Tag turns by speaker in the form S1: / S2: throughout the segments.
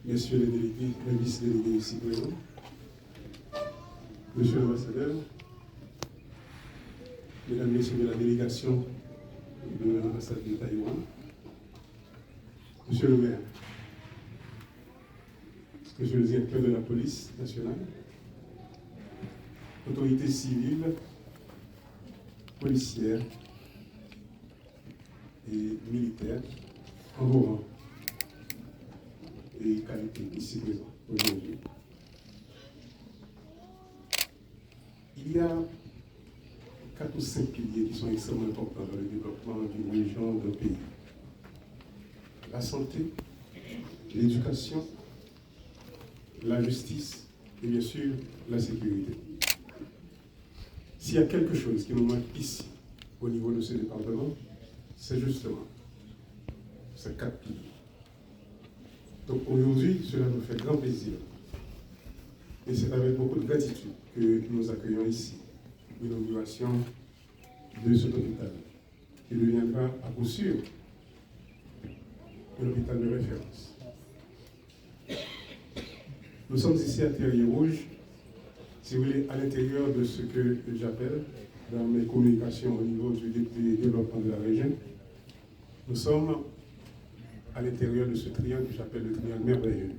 S1: messieurs les délégués, les vice-délégués ici présents, monsieur l'ambassadeur, mesdames, messieurs de la délégation de l'ambassade de Taïwan, monsieur le maire, monsieur le directeur de la police nationale, autorités civiles, policières et militaires en vos rangs et qualités ici présents aujourd'hui. Il y a 4 ou 5 piliers qui sont extrêmement importants dans le développement d'une région, d'un pays. La santé, l'éducation, la justice et bien sûr la sécurité. S'il y a quelque chose qui nous manque ici, au niveau de ce département, c'est justement ces 4 piliers. Donc aujourd'hui, cela nous fait grand plaisir. Et c'est avec beaucoup de gratitude que nous accueillons ici l'inauguration de cet hôpital, qui deviendra à coup sûr un hôpital de référence. Nous sommes ici à Terrier-Rouge, si vous voulez, à l'intérieur de ce que j'appelle, dans mes communications au niveau du développement de la région, nous sommes à l'intérieur de ce triangle que j'appelle le triangle merveilleux.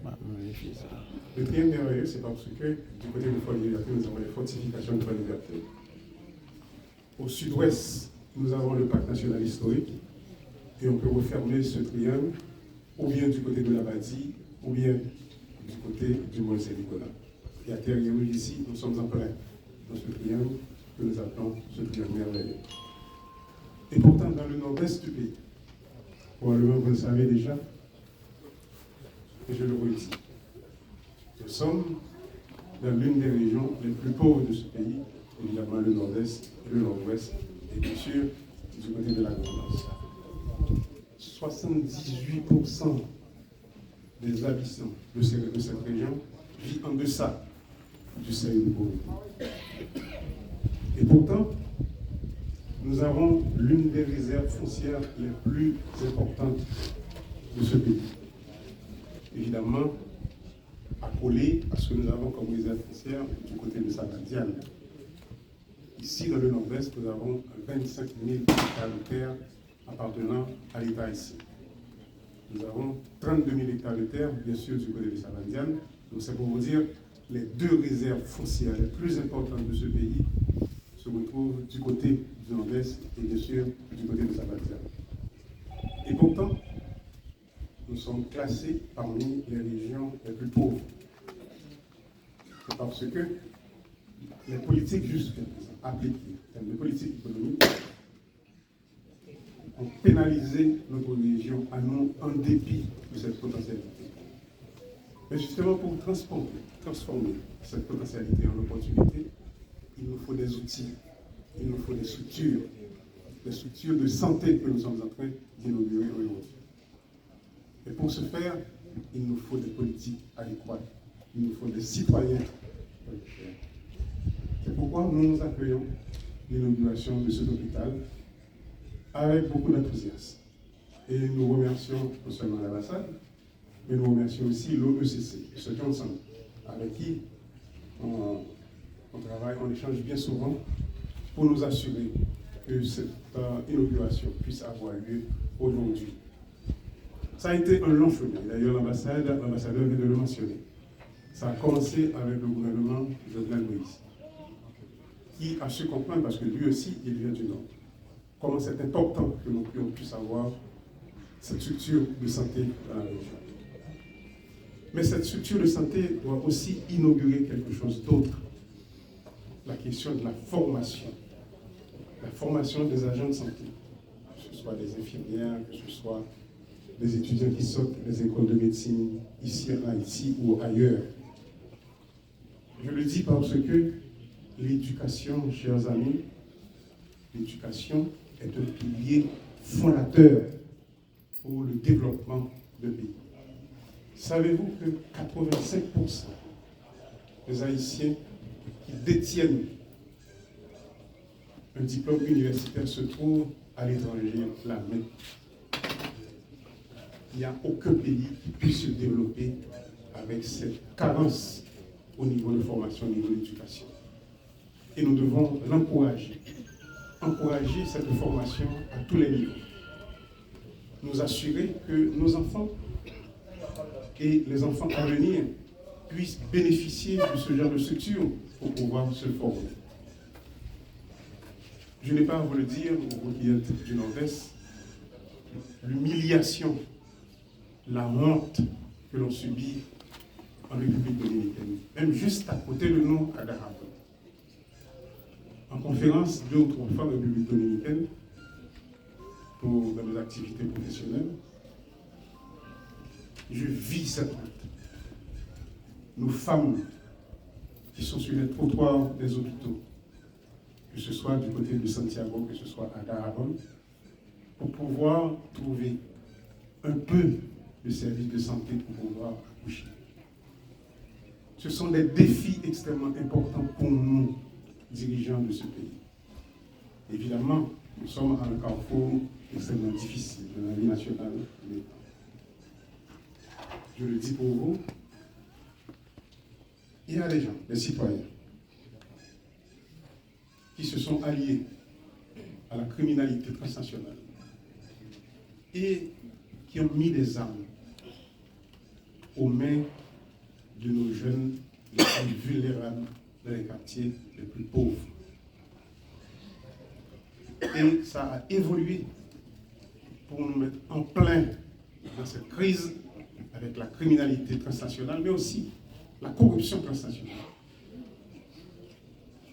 S1: Le triangle merveilleux, c'est parce que du côté de Fort-Liberté, nous avons les fortifications de Fort-Liberté. Au sud-ouest, nous avons le parc national historique, et on peut refermer ce triangle, ou bien du côté de la Badie, ou bien du côté du Mont Saint-Nicolas. Et à Terrier-Rouge, ici, nous sommes en plein dans ce triangle que nous appelons ce triangle merveilleux. Et pourtant, dans le nord-est du pays, probablement vous le savez déjà, et je le redis, nous sommes dans l'une des régions les plus pauvres de ce pays, évidemment le nord-est et le nord-ouest, et bien sûr du côté de la Grande-Anse. 78% des habitants de cette région vivent en deçà du seuil de pauvreté. Et pourtant, nous avons l'une des réserves foncières les plus importantes de ce pays. Évidemment, accolé à ce que nous avons comme réserve foncière du côté de Saint-Diane. Ici, dans le nord-est, nous avons 25 000 hectares de terre appartenant à l'État ici. Nous avons 32 000 hectares de terre, bien sûr, du côté de Saint-Diane. Donc c'est pour vous dire, les 2 réserves foncières les plus importantes de ce pays se retrouvent du côté du nord-est et bien sûr du côté de Saint-Diane. Et pourtant, nous sommes classés parmi les régions les plus pauvres. C'est parce que les politiques jusqu'à présent appliquées, en termes de politique économique, ont pénalisé notre région à nous en dépit de cette potentialité. Mais justement, pour transformer cette potentialité en opportunité, il nous faut des outils, il nous faut des structures de santé que nous sommes en train d'inaugurer aujourd'hui. Et pour ce faire, il nous faut des politiques adéquates, il nous faut des citoyens. C'est pourquoi nous accueillons l'inauguration de cet hôpital avec beaucoup d'enthousiasme. Et nous remercions non seulement l'ambassade, mais nous remercions aussi l'OECC, ce Johnson, avec qui on travaille, on échange bien souvent pour nous assurer que cette inauguration puisse avoir lieu aujourd'hui. Ça a été un long chemin. D'ailleurs, l'ambassadeur vient de le mentionner. Ça a commencé avec le gouvernement de Jovenel Moïse, qui a su comprendre, parce que lui aussi, il vient du Nord, comment c'est important que nous puissions avoir cette structure de santé dans la région. Mais cette structure de santé doit aussi inaugurer quelque chose d'autre. La question de la formation des agents de santé, que ce soit des infirmières, que ce soit des étudiants qui sortent des écoles de médecine ici en Haïti ou ailleurs. Je le dis parce que l'éducation, chers amis, l'éducation est un pilier fondateur pour le développement de pays. Savez-vous que 85% des Haïtiens qui détiennent un diplôme universitaire se trouvent à l'étranger la main. Il n'y a aucun pays qui puisse se développer avec cette carence au niveau de formation, au niveau d'éducation. Et nous devons l'encourager, encourager cette formation à tous les niveaux. Nous assurer que nos enfants et les enfants à venir puissent bénéficier de ce genre de structure pour pouvoir se former. Je n'ai pas à vous le dire, vous qui êtes du Nord-Est, l'humiliation, la honte que l'on subit en République dominicaine, même juste à côté de nous, à Dahab. En conférence 2 ou 3 fois en République dominicaine, dans nos activités professionnelles, je vis cette honte. Nos femmes qui sont sur les trottoirs des hôpitaux, que ce soit du côté de Santiago, que ce soit à Dahab, pour pouvoir trouver un peu de services de santé pour pouvoir accoucher. Ce sont des défis extrêmement importants pour nous, dirigeants de ce pays. Évidemment, nous sommes à un carrefour extrêmement difficile de la vie nationale. Je le dis pour vous, il y a des gens, des citoyens, qui se sont alliés à la criminalité transnationale et qui ont mis des armes aux mains de nos jeunes les plus vulnérables dans les quartiers les plus pauvres. Et ça a évolué pour nous mettre en plein dans cette crise avec la criminalité transnationale, mais aussi la corruption transnationale.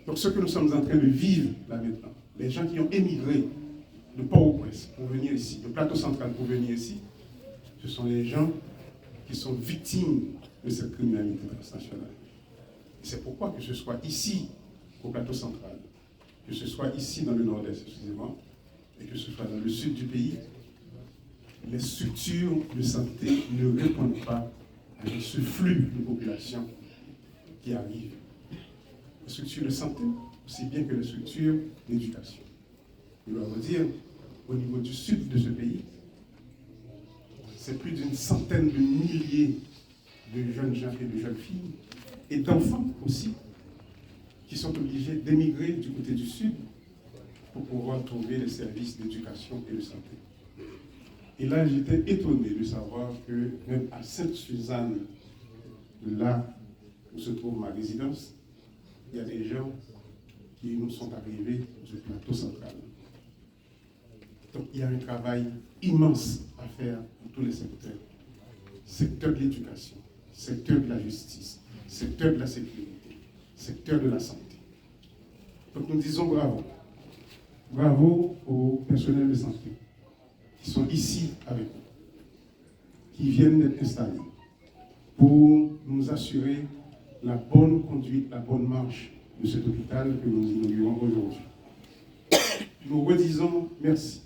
S1: Donc ce que nous sommes en train de vivre là maintenant, les gens qui ont émigré de Port-au-Prince pour venir ici, de Plateau Central pour venir ici, ce sont les gens qui sont victimes de cette criminalité transnationale. Et c'est pourquoi que ce soit ici, au Plateau Central, que ce soit ici dans le Nord-Est, excusez-moi, et que ce soit dans le sud du pays, les structures de santé ne répondent pas à ce flux de population qui arrive. Les structures de santé, aussi bien que les structures d'éducation. Je dois vous dire, au niveau du sud de ce pays, c'est plus d'une centaine de milliers de jeunes gens et de jeunes filles, et d'enfants aussi, qui sont obligés d'émigrer du côté du sud pour pouvoir trouver les services d'éducation et de santé. Et là, j'étais étonné de savoir que même à Sainte-Suzanne, là où se trouve ma résidence, il y a des gens qui nous sont arrivés du Plateau Central. Donc il y a un travail immense à faire dans tous les secteurs. Secteur de l'éducation, secteur de la justice, secteur de la sécurité, secteur de la santé. Donc nous disons bravo. Bravo aux personnels de santé qui sont ici avec nous, qui viennent d'être installés pour nous assurer la bonne conduite, la bonne marche de cet hôpital que nous inaugurons aujourd'hui. Nous redisons merci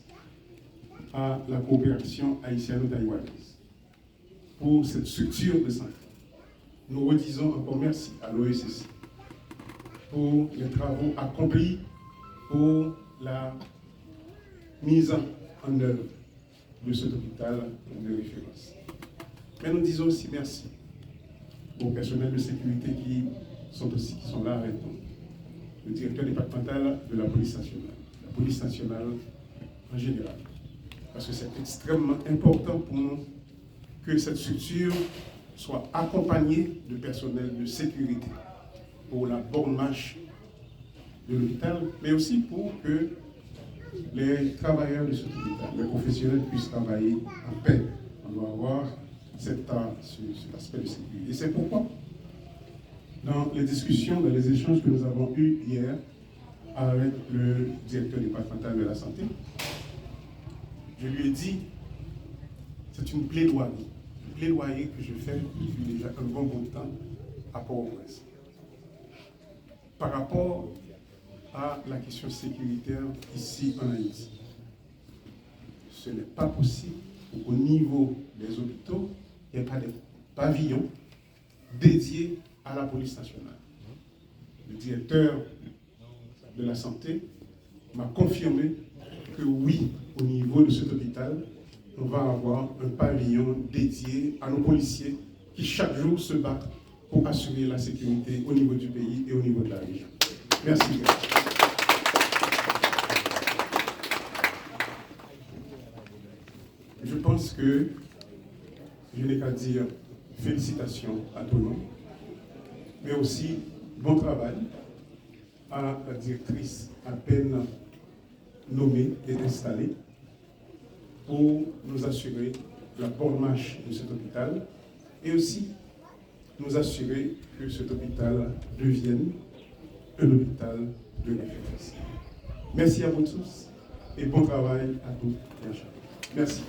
S1: à la coopération haïtiano-taïwanaise pour cette structure de santé. Nous redisons encore merci à l'OECC pour les travaux accomplis pour la mise en œuvre de cet hôpital de référence. Mais nous disons aussi merci aux personnels de sécurité qui sont là avec nous. Le directeur départemental de la police nationale en général. Parce que c'est extrêmement important pour nous que cette structure soit accompagnée de personnel de sécurité pour la bonne marche de l'hôpital, mais aussi pour que les travailleurs de cet hôpital, les professionnels puissent travailler en paix. On doit avoir cet aspect de sécurité. Et c'est pourquoi, dans les discussions, dans les échanges que nous avons eus hier avec le directeur départemental de la santé, je lui ai dit, c'est une plaidoyer que je fais depuis déjà un bon bout de temps à Port-au-Prince. Par rapport à la question sécuritaire ici en Haïti. Ce n'est pas possible qu'au niveau des hôpitaux, il n'y ait pas de pavillon dédié à la police nationale. Le directeur de la santé m'a confirmé que oui, au niveau de cet hôpital, on va avoir un pavillon dédié à nos policiers qui chaque jour se battent pour assurer la sécurité au niveau du pays et au niveau de la région. Merci. Je pense que je n'ai qu'à dire félicitations à tout le monde, mais aussi bon travail à la directrice à peine nommée et installée pour nous assurer la bonne marche de cet hôpital et aussi nous assurer que cet hôpital devienne un hôpital de référence. Merci à vous tous et bon travail à tous et à chacun. Merci.